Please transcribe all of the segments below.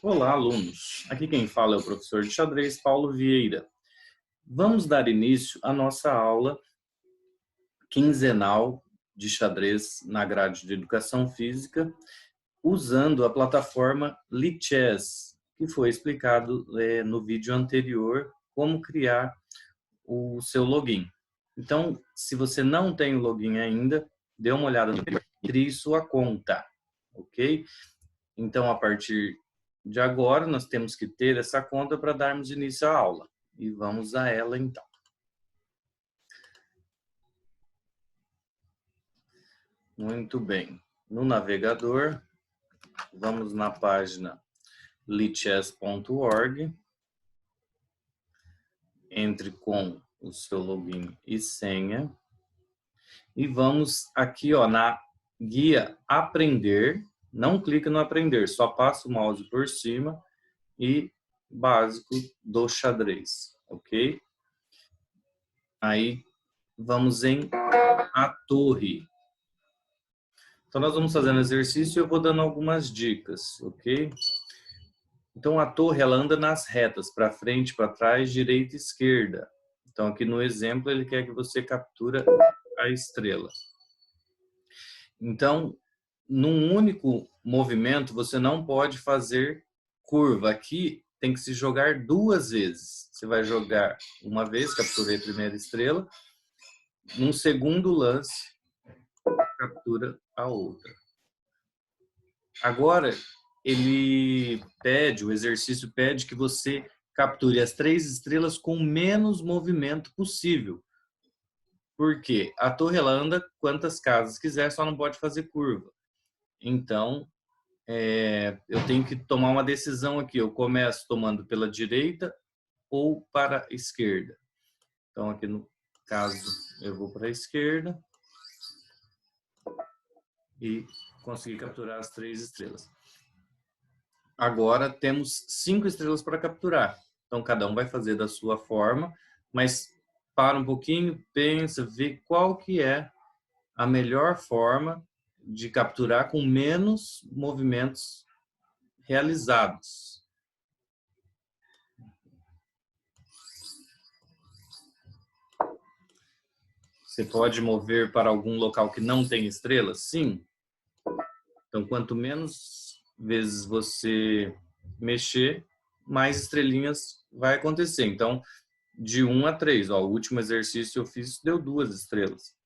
Olá, alunos! Aqui quem fala é o professor de xadrez, Paulo Vieira. Vamos dar início à nossa aula quinzenal de xadrez na grade de Educação Física, usando a plataforma Lichess, que foi explicado no vídeo anterior como criar o seu login. Então, se você não tem o login ainda, dê uma olhada no vídeo e crie sua conta, ok? Então, a partir de agora, nós temos que ter essa conta para darmos início à aula. E vamos a ela, então. Muito bem. No navegador, vamos na página lichess.org. Entre com o seu login e senha. E vamos aqui na guia Aprender. Não clica no Aprender, só passa o mouse por cima e básico do xadrez, ok? Aí vamos em A Torre. Então nós vamos fazendo exercício e eu vou dando algumas dicas, ok? Então a torre ela anda nas retas, para frente, para trás, direita e esquerda. Então aqui no exemplo ele quer que você captura a estrela. Então, num único movimento você não pode fazer curva. Aqui tem que se jogar duas vezes. Você vai jogar uma vez, capturei a primeira estrela. Num segundo lance, captura a outra. Agora, o exercício pede que você capture as 3 estrelas com o menos movimento possível. Por quê? A torre ela anda quantas casas quiser, só não pode fazer curva. Então, eu tenho que tomar uma decisão aqui. Eu começo tomando pela direita ou para a esquerda. Então, aqui no caso, eu vou para a esquerda e consegui capturar as 3 estrelas. Agora temos 5 estrelas para capturar. Então, cada um vai fazer da sua forma, mas para um pouquinho, pensa, vê qual que é a melhor forma de capturar com menos movimentos realizados. Você pode mover para algum local que não tem estrelas? Sim. Então, quanto menos vezes você mexer, mais estrelinhas vai acontecer. Então, de 1 a 3. O último exercício eu fiz deu 2 estrelas.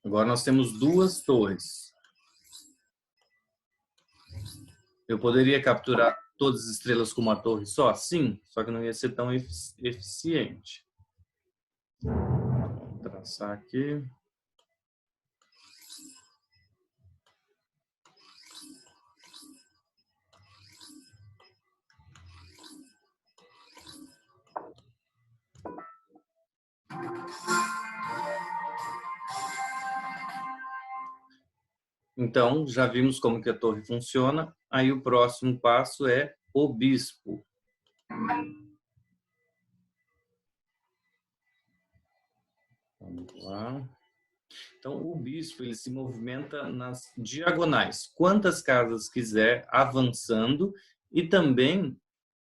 Agora nós temos 2 torres. Eu poderia capturar todas as estrelas com uma torre só? Sim, só que não ia ser tão eficiente. Vou traçar aqui. Então, já vimos como que a torre funciona. Aí o próximo passo é o bispo. Vamos lá. Então, o bispo ele se movimenta nas diagonais. Quantas casas quiser, avançando e também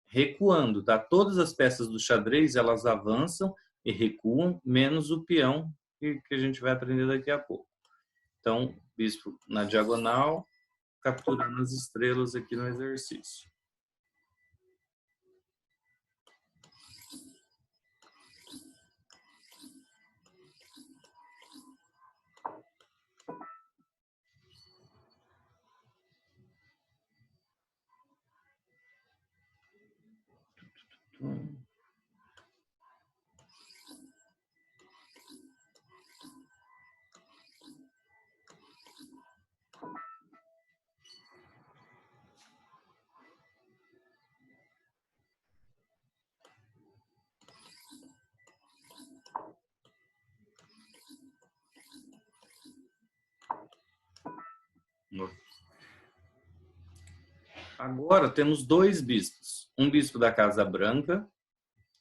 recuando, tá? Todas as peças do xadrez, elas avançam e recuam, menos o peão, que a gente vai aprender daqui a pouco. Então, bispo na diagonal, capturando as estrelas aqui no exercício. Agora temos 2 bispos. Um bispo da casa branca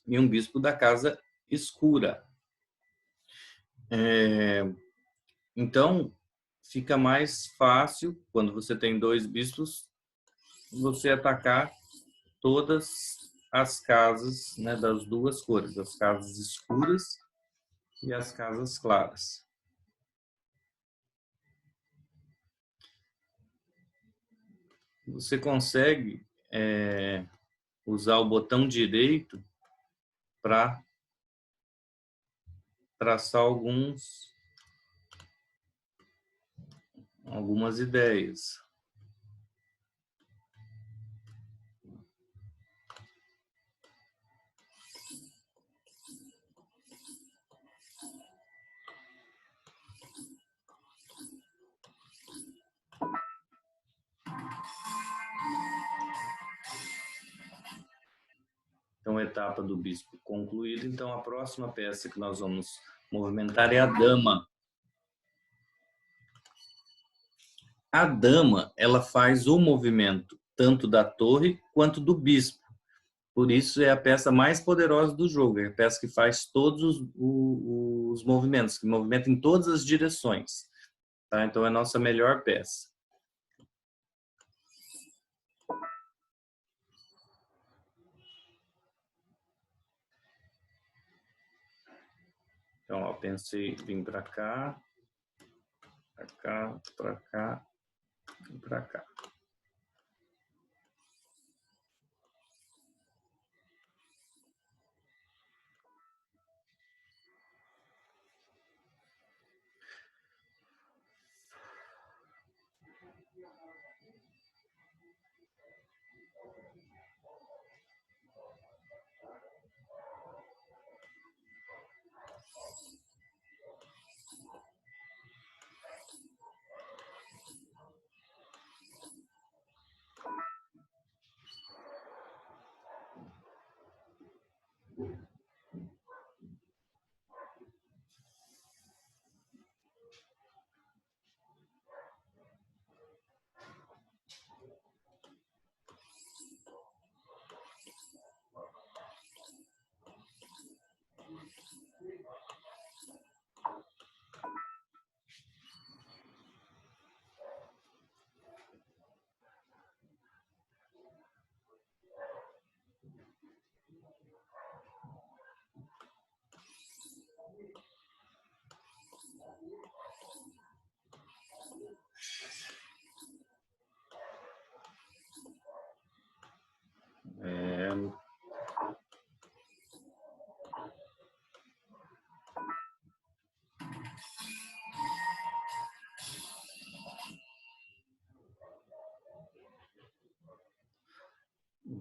e um bispo da casa escura. Então, fica mais fácil, quando você tem 2 bispos, você atacar todas as casas, né, das duas cores, as casas escuras e as casas claras. Você consegue usar o botão direito para traçar algumas ideias. Então, a etapa do bispo concluída. Então, a próxima peça que nós vamos movimentar é a dama. A dama, ela faz o movimento tanto da torre quanto do bispo. Por isso é a peça mais poderosa do jogo. É a peça que faz todos os movimentos, que movimenta em todas as direções. Tá? Então, é a nossa melhor peça. Então, ó, pensei em vir para cá, para cá, para cá e para cá.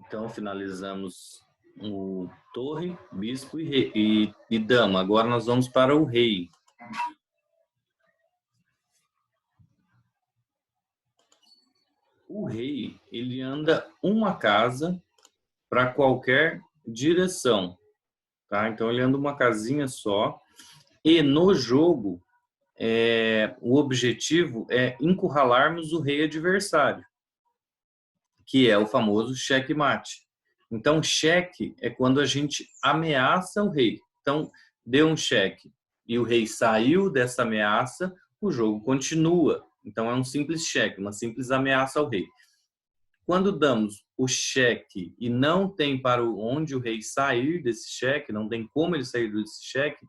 Então, finalizamos o torre, bispo e dama. Agora nós vamos para o rei. O rei, ele anda uma casa para qualquer direção, tá? Então, ele anda uma casinha só. E no jogo, o objetivo é encurralarmos o rei adversário, que é o famoso checkmate. Então, cheque é quando a gente ameaça o rei. Então, deu um cheque e o rei saiu dessa ameaça, o jogo continua. Então, é um simples cheque, uma simples ameaça ao rei. Quando damos o cheque e não tem para onde o rei sair desse cheque, não tem como ele sair desse cheque,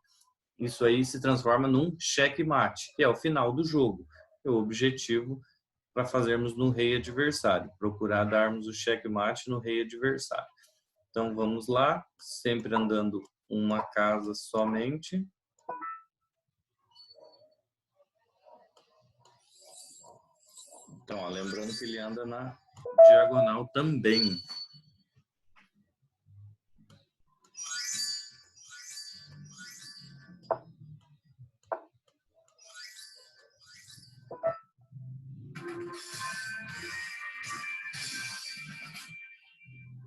isso aí se transforma num checkmate, que é o final do jogo. É o objetivo para fazermos no rei adversário, procurar darmos o checkmate no rei adversário. Então vamos lá, sempre andando uma casa somente. Então, ó, lembrando que ele anda na diagonal também.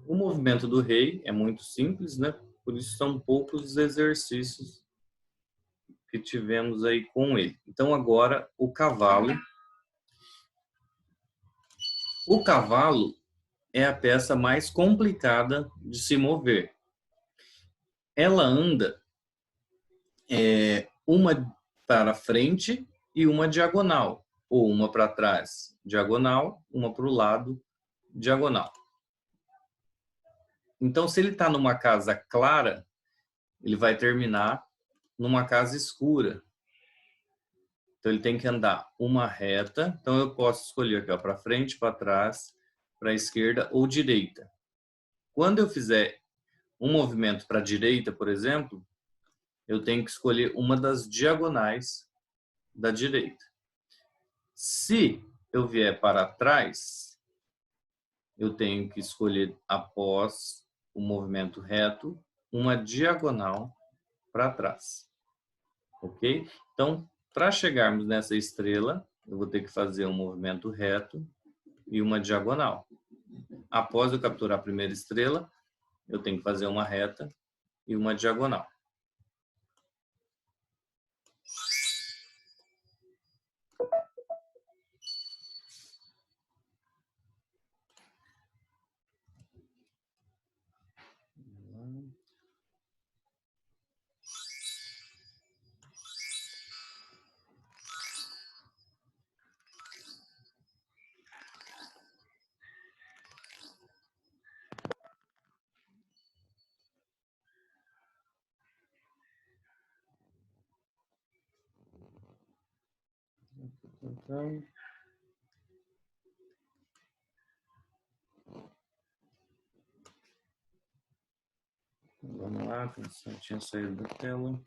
O movimento do rei é muito simples, né? Por isso são poucos exercícios que tivemos aí com ele. Então agora o cavalo. O cavalo é a peça mais complicada de se mover. Ela anda uma para frente e uma diagonal, ou uma para trás, diagonal, uma para o lado, diagonal. Então, se ele está numa casa clara, ele vai terminar numa casa escura. Então, ele tem que andar uma reta. Então, eu posso escolher aqui, para frente, para trás, para a esquerda ou direita. Quando eu fizer um movimento para a direita, por exemplo, eu tenho que escolher uma das diagonais da direita. Se eu vier para trás, eu tenho que escolher, após o movimento reto, uma diagonal para trás. Ok? Então, para chegarmos nessa estrela, eu vou ter que fazer um movimento reto e uma diagonal. Após eu capturar a primeira estrela, eu tenho que fazer uma reta e uma diagonal. Então, vamos lá, só tinha saído da tela.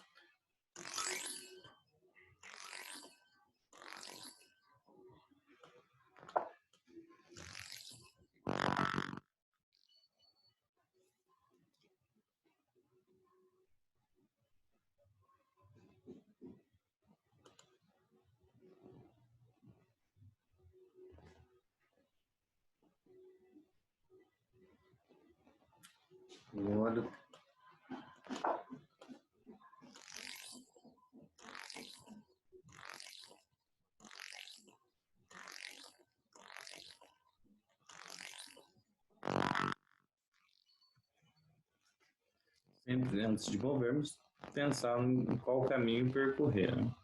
Agora, sempre antes de movermos, pensar em qual caminho percorrer, né?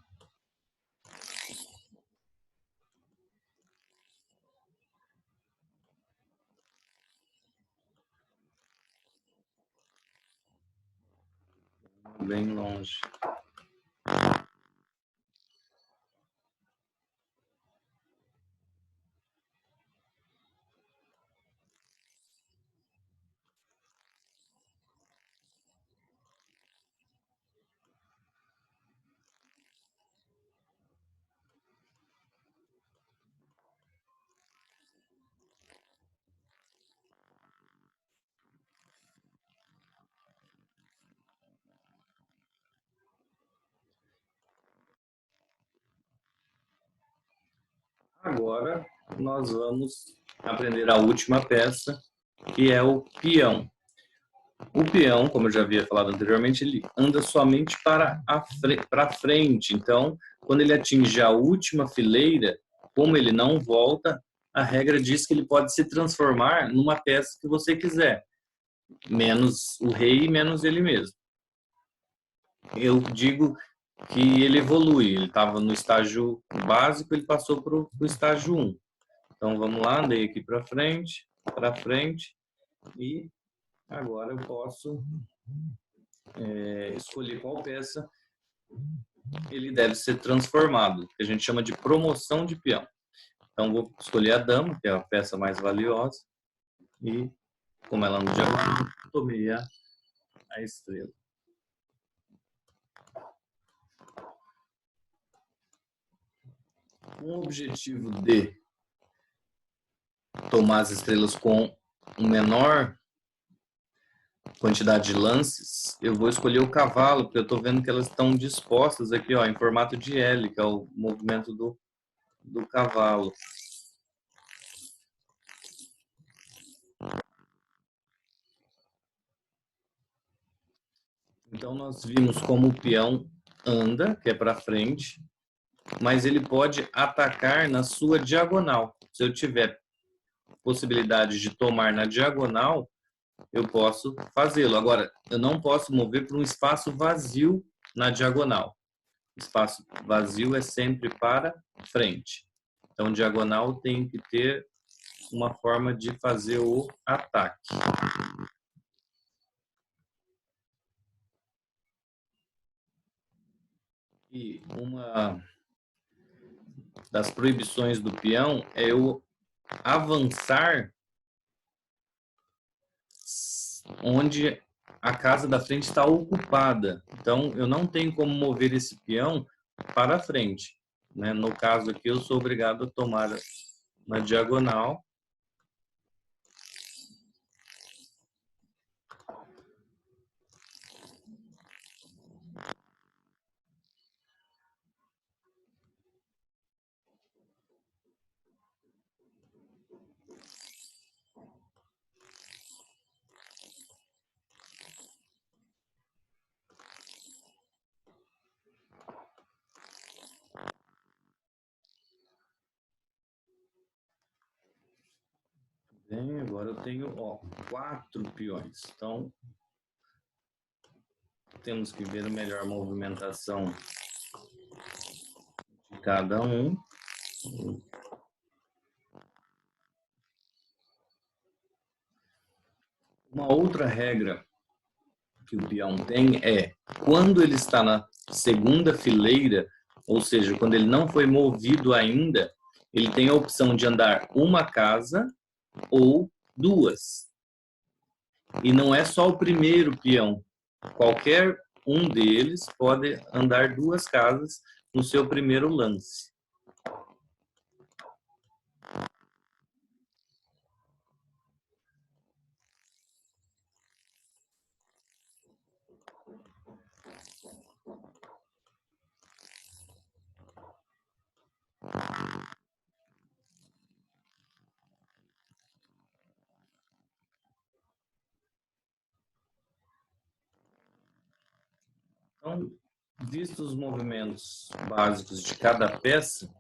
Bem longe. Agora, nós vamos aprender a última peça, que é o peão. O peão, como eu já havia falado anteriormente, ele anda somente para frente. Então, quando ele atinge a última fileira, como ele não volta, a regra diz que ele pode se transformar numa peça que você quiser, menos o rei e menos ele mesmo. Eu digo que ele evolui. Ele estava no estágio básico, ele passou para o estágio 1. Então, vamos lá, andei aqui para frente, e agora eu posso escolher qual peça ele deve ser transformado, que a gente chama de promoção de peão. Então, vou escolher a dama, que é a peça mais valiosa, e, como ela no diagonal, tomei a estrela. Com o objetivo de tomar as estrelas com menor quantidade de lances, eu vou escolher o cavalo, porque eu estou vendo que elas estão dispostas aqui, ó, em formato de L, que é o movimento do cavalo. Então, nós vimos como o peão anda, que é para frente, mas ele pode atacar na sua diagonal. Se eu tiver possibilidade de tomar na diagonal, eu posso fazê-lo. Agora, eu não posso mover para um espaço vazio na diagonal. Espaço vazio é sempre para frente. Então, diagonal tem que ter uma forma de fazer o ataque. E uma das proibições do peão é eu avançar onde a casa da frente está ocupada. Então, eu não tenho como mover esse peão para frente, né? No caso aqui, eu sou obrigado a tomar uma diagonal. Bem, agora eu tenho 4 peões. Então, temos que ver a melhor movimentação de cada um. Uma outra regra que o peão tem é, quando ele está na segunda fileira, ou seja, quando ele não foi movido ainda, ele tem a opção de andar uma casa ou 2. E não é só o primeiro peão. Qualquer um deles pode andar 2 casas no seu primeiro lance. Então, vistos os movimentos básicos de cada peça,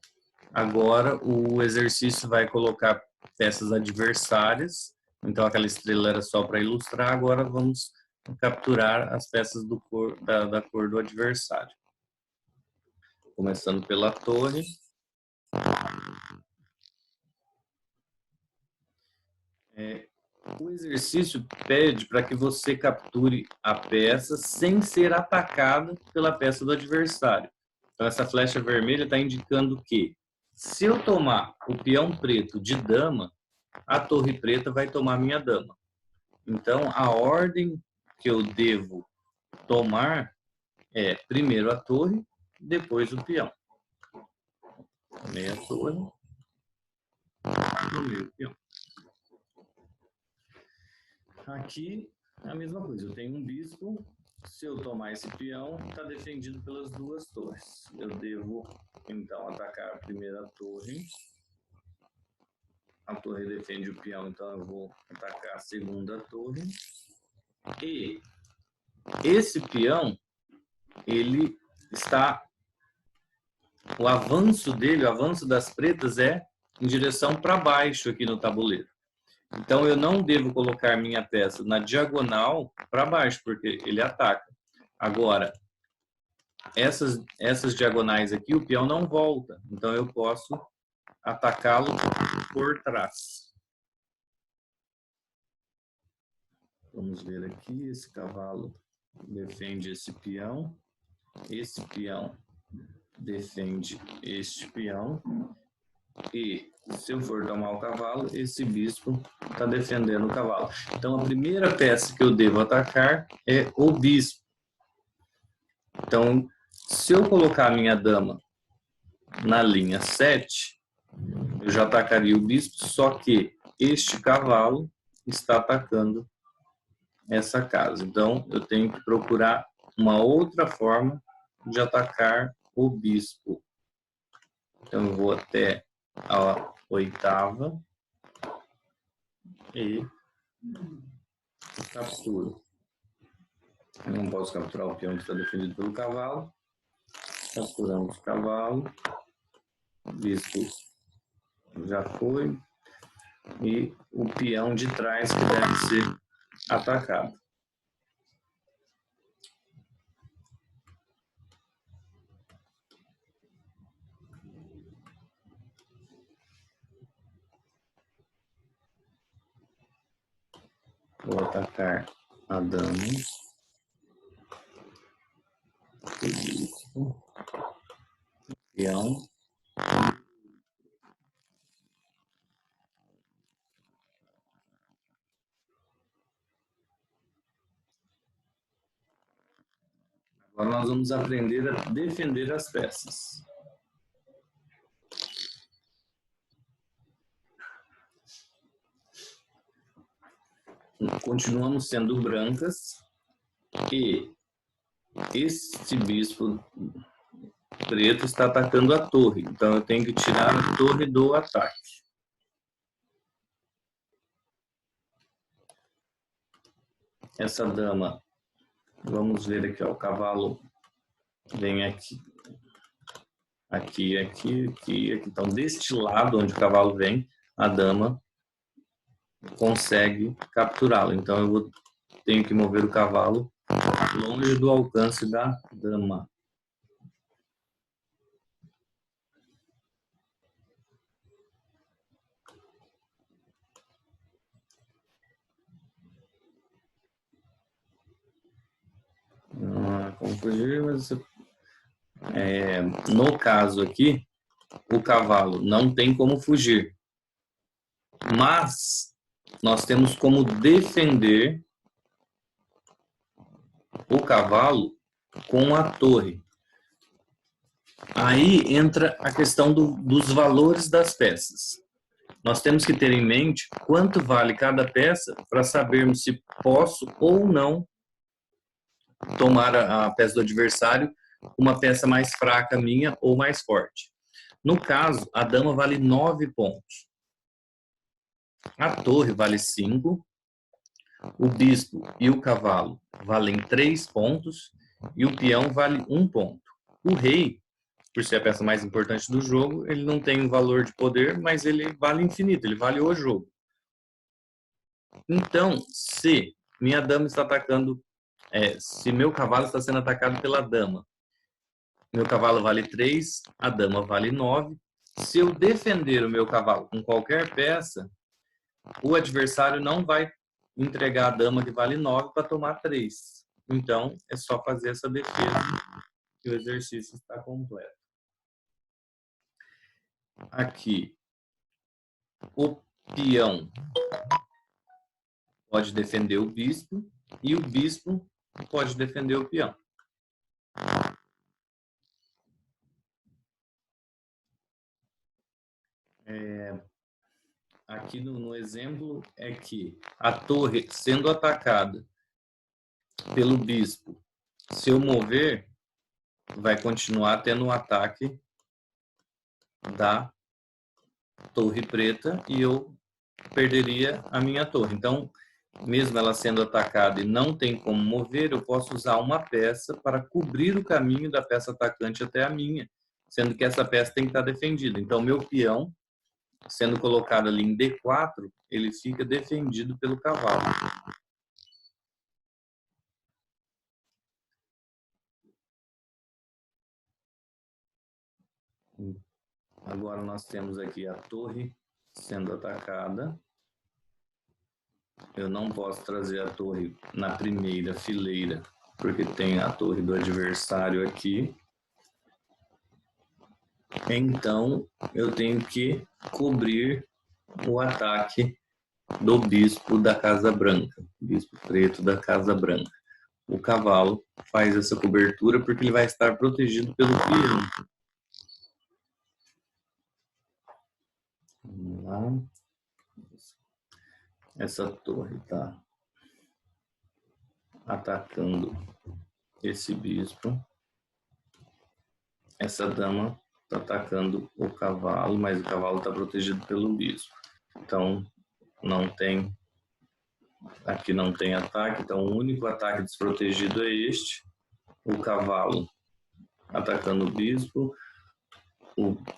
agora o exercício vai colocar peças adversárias. Então, aquela estrela era só para ilustrar, agora vamos capturar as peças da cor do adversário. Começando pela torre. O exercício pede para que você capture a peça sem ser atacado pela peça do adversário. Então, essa flecha vermelha está indicando que, se eu tomar o peão preto de dama, a torre preta vai tomar minha dama. Então, a ordem que eu devo tomar é primeiro a torre, depois o peão. Tomei a torre, tomei o peão. Aqui é a mesma coisa, eu tenho um bispo, se eu tomar esse peão, está defendido pelas 2 torres. Eu devo, então, atacar a primeira torre. A torre defende o peão, então eu vou atacar a segunda torre. E esse peão, ele está... O avanço dele, o avanço das pretas é em direção para baixo aqui no tabuleiro. Então, eu não devo colocar minha peça na diagonal para baixo, porque ele ataca. Agora, essas diagonais aqui, o peão não volta. Então, eu posso atacá-lo por trás. Vamos ver aqui, esse cavalo defende esse peão defende este peão, e se eu for tomar o cavalo, esse bispo está defendendo o cavalo. Então, a primeira peça que eu devo atacar é o bispo. Então, se eu colocar a minha dama na linha 7, eu já atacaria o bispo, só que este cavalo está atacando essa casa. Então, eu tenho que procurar uma outra forma de atacar o bispo. Então, eu vou até a 8ª e capturo. Eu não posso capturar o peão que está defendido pelo cavalo. Capturamos o cavalo. Bispo já foi. E o peão de trás que deve ser atacado. Vou atacar a dama. Bispo. Peão. Agora nós vamos aprender a defender as peças. Continuamos sendo brancas e este bispo preto está atacando a torre. Então eu tenho que tirar a torre do ataque. Essa dama, vamos ver aqui, ó, o cavalo vem aqui. Aqui. Então, deste lado onde o cavalo vem, a dama consegue capturá-lo. Então, tenho que mover o cavalo longe do alcance da dama. Como fugir, mas no caso aqui, o cavalo não tem como fugir. Mas nós temos como defender o cavalo com a torre. Aí entra a questão dos valores das peças. Nós temos que ter em mente quanto vale cada peça para sabermos se posso ou não tomar a peça do adversário, uma peça mais fraca minha ou mais forte. No caso, a dama vale 9 pontos. A torre vale 5. O bispo e o cavalo valem 3 pontos. E o peão vale 1 ponto. O rei, por ser a peça mais importante do jogo, ele não tem um valor de poder, mas ele vale infinito, ele vale o jogo. Então, se minha dama está atacando, se meu cavalo está sendo atacado pela dama, meu cavalo vale 3, a dama vale 9. Se eu defender o meu cavalo com qualquer peça, o adversário não vai entregar a dama que vale 9 para tomar 3. Então, é só fazer essa defesa que o exercício está completo. Aqui, o peão pode defender o bispo e o bispo pode defender o peão. Aqui no exemplo é que a torre sendo atacada pelo bispo, se eu mover, vai continuar tendo um ataque da torre preta e eu perderia a minha torre. Então, mesmo ela sendo atacada e não tem como mover, eu posso usar uma peça para cobrir o caminho da peça atacante até a minha, sendo que essa peça tem que estar defendida. Então, meu peão, sendo colocado ali em D4, ele fica defendido pelo cavalo. Agora nós temos aqui a torre sendo atacada. Eu não posso trazer a torre na primeira fileira, porque tem a torre do adversário aqui. Então, eu tenho que cobrir o ataque do bispo da Casa Branca, bispo preto da Casa Branca. O cavalo faz essa cobertura porque ele vai estar protegido pelo peão. Vamos lá. Essa torre está atacando esse bispo. Essa dama está atacando o cavalo, mas o cavalo está protegido pelo bispo. Então, não tem... Aqui não tem ataque, então o único ataque desprotegido é este. O cavalo atacando o bispo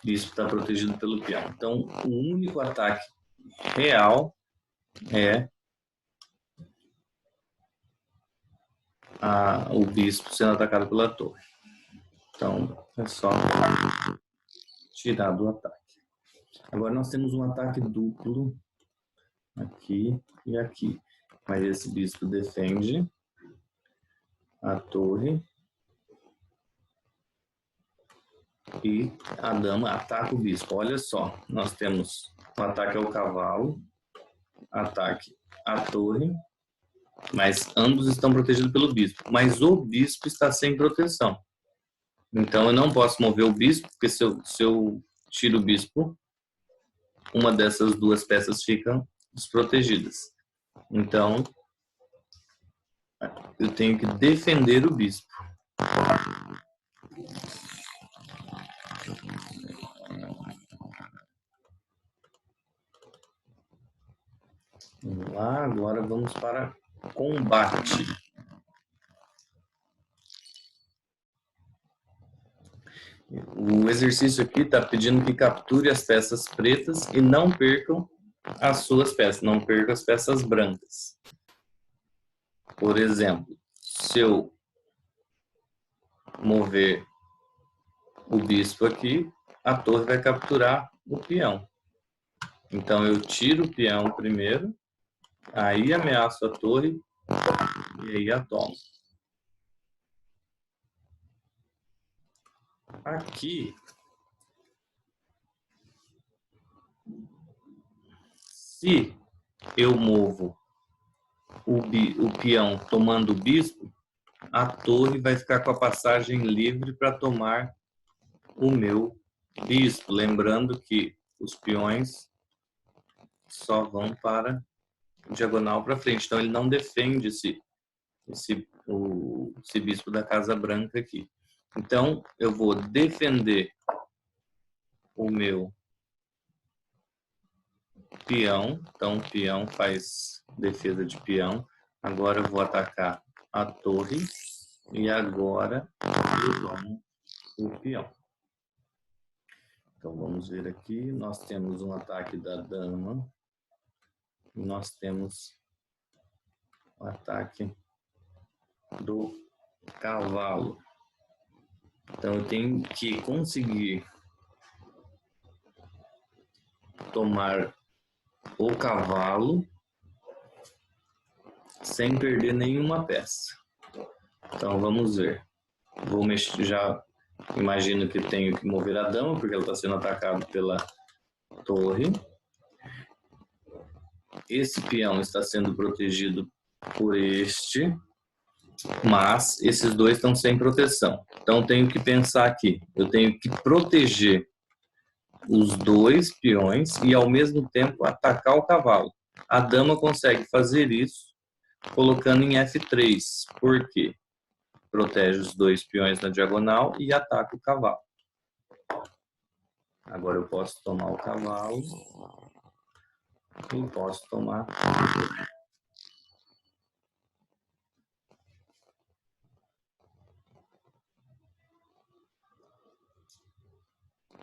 está protegido pelo peão. Então, o único ataque real é o bispo sendo atacado pela torre. Então, é só tirar do ataque. Agora nós temos um ataque duplo aqui e aqui. Mas esse bispo defende a torre. E a dama ataca o bispo. Olha só, nós temos o ataque ao cavalo, ataque à torre, mas ambos estão protegidos pelo bispo. Mas o bispo está sem proteção. Então eu não posso mover o bispo, porque se eu tiro o bispo, uma dessas duas peças ficam desprotegidas. Então eu tenho que defender o bispo. Vamos lá, agora vamos para combate. O exercício aqui está pedindo que capture as peças pretas e não percam as suas peças, não percam as peças brancas. Por exemplo, se eu mover o bispo aqui, a torre vai capturar o peão. Então eu tiro o peão primeiro, aí ameaço a torre e aí a tomo. Aqui, se eu movo o peão tomando o bispo, a torre vai ficar com a passagem livre para tomar o meu bispo. Lembrando que os peões só vão para diagonal para frente. Então, ele não defende esse bispo da Casa Branca aqui. Então, eu vou defender o meu peão. Então, o peão faz defesa de peão. Agora, eu vou atacar a torre. E agora, eu tomo o peão. Então, vamos ver aqui. Nós temos um ataque da dama. E nós temos o ataque do cavalo. Então, eu tenho que conseguir tomar o cavalo sem perder nenhuma peça. Então, vamos ver. Vou mexer, já imagino que tenho que mover a dama, porque ela está sendo atacada pela torre. Esse peão está sendo protegido por este, mas esses dois estão sem proteção. Então, tenho que pensar aqui. Eu tenho que proteger os dois peões e, ao mesmo tempo, atacar o cavalo. A dama consegue fazer isso colocando em F3. Por quê? Protege os dois peões na diagonal e ataca o cavalo. Agora eu posso tomar o cavalo e posso tomar...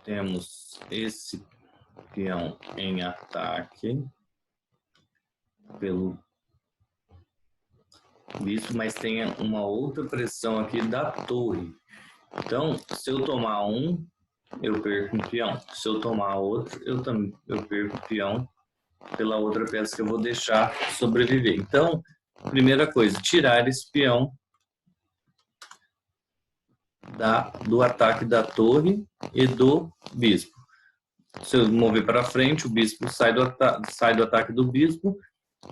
Temos esse peão em ataque pelo bispo, mas tem uma outra pressão aqui da torre. Então, se eu tomar um, eu perco um peão. Se eu tomar outro, eu perco o peão pela outra peça que eu vou deixar sobreviver. Então, primeira coisa, tirar esse peão do ataque da torre e do bispo. Se eu mover para frente, o bispo sai do ataque do bispo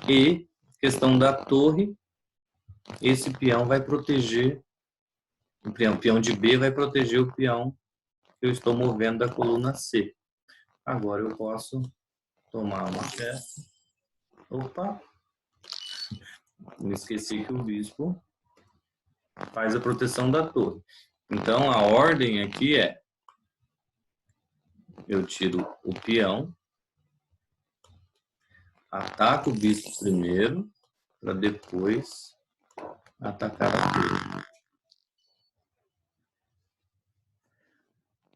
e, questão da torre, esse peão vai proteger, o peão de B vai proteger o peão que eu estou movendo da coluna C. Agora eu posso tomar uma peça. Opa! Me esqueci que o bispo faz a proteção da torre. Então, a ordem aqui é: eu tiro o peão, ataco o bispo primeiro, para depois atacar a torre.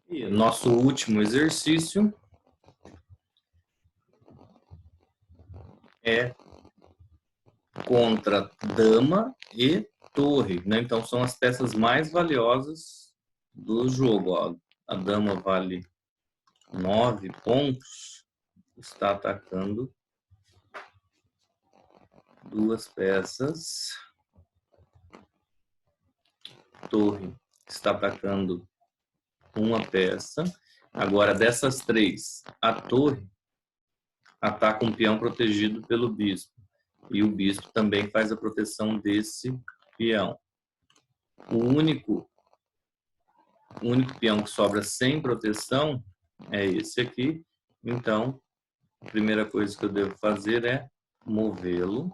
E nosso último exercício é contra dama e torre, né? Então são as peças mais valiosas do jogo. Ó. A dama vale 9 pontos, está atacando 2 peças. Torre está atacando uma peça. Agora, dessas 3, a torre ataca um peão protegido pelo bispo. E o bispo também faz a proteção desse peão. O único peão que sobra sem proteção é esse aqui. Então, a primeira coisa que eu devo fazer é movê-lo.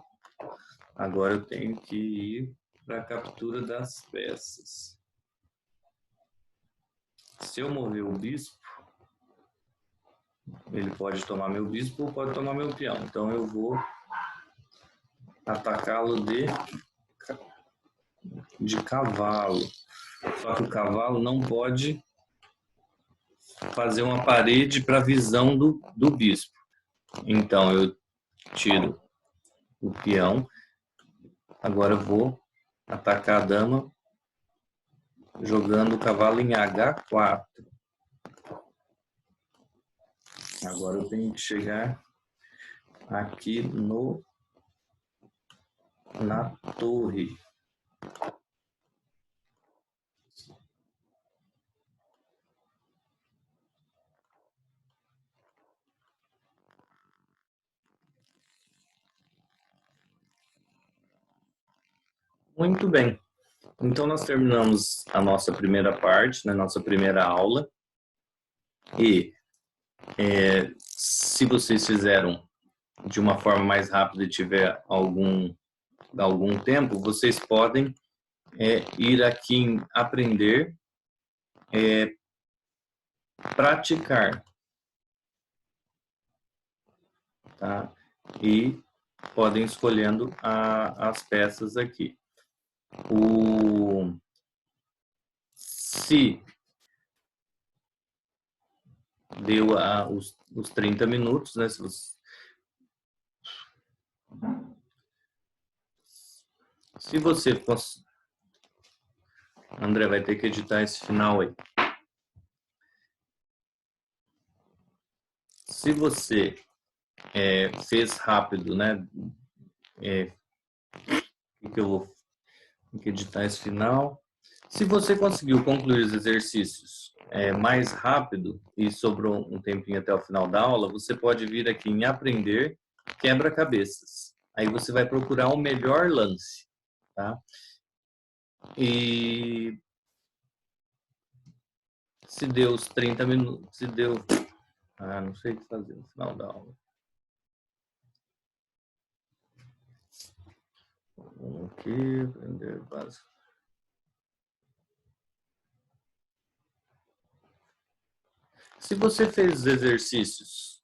Agora eu tenho que ir para a captura das peças. Se eu mover o bispo, ele pode tomar meu bispo ou pode tomar meu peão. Então eu vou atacá-lo de cavalo. Só que o cavalo não pode fazer uma parede para a visão do bispo. Então eu tiro o peão. Agora eu vou atacar a dama jogando o cavalo em H4. Agora eu tenho que chegar aqui na torre. Muito bem. Então nós terminamos a nossa primeira parte, né, nossa primeira aula. E se vocês fizeram de uma forma mais rápida e tiver algum tempo, vocês podem ir aqui em aprender, praticar, tá? E podem ir escolhendo as peças aqui. Se deu os 30 minutos, né? Se você André vai ter que editar esse final aí. Se você fez rápido, né? Que eu vou editar esse final. Se você conseguiu concluir os exercícios mais rápido e sobrou um tempinho até o final da aula, você pode vir aqui em aprender quebra-cabeças. Aí você vai procurar o melhor lance, tá? E se deu os 30 minutos, se deu... não sei o que fazer no final da aula. Vamos aqui, aprender básico. Se você fez os exercícios